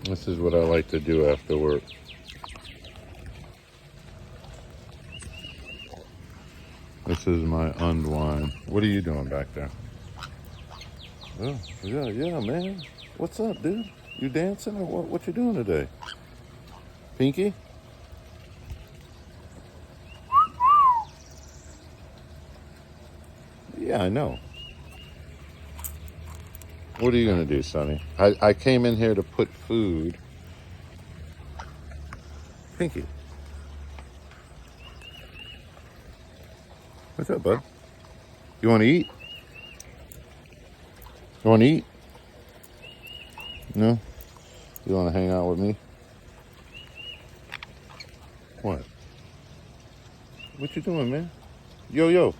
This is what I like to do after work. This is my unwind. What are you doing back there? Oh, yeah, man. What's up, dude? You dancing or what you doing today? Pinky? Yeah, I know. What are you gonna do, Sonny? I came in here to put food. Pinky. What's up, bud? You wanna eat? You wanna eat? No? You wanna hang out with me? What? What you doing, man? Yo.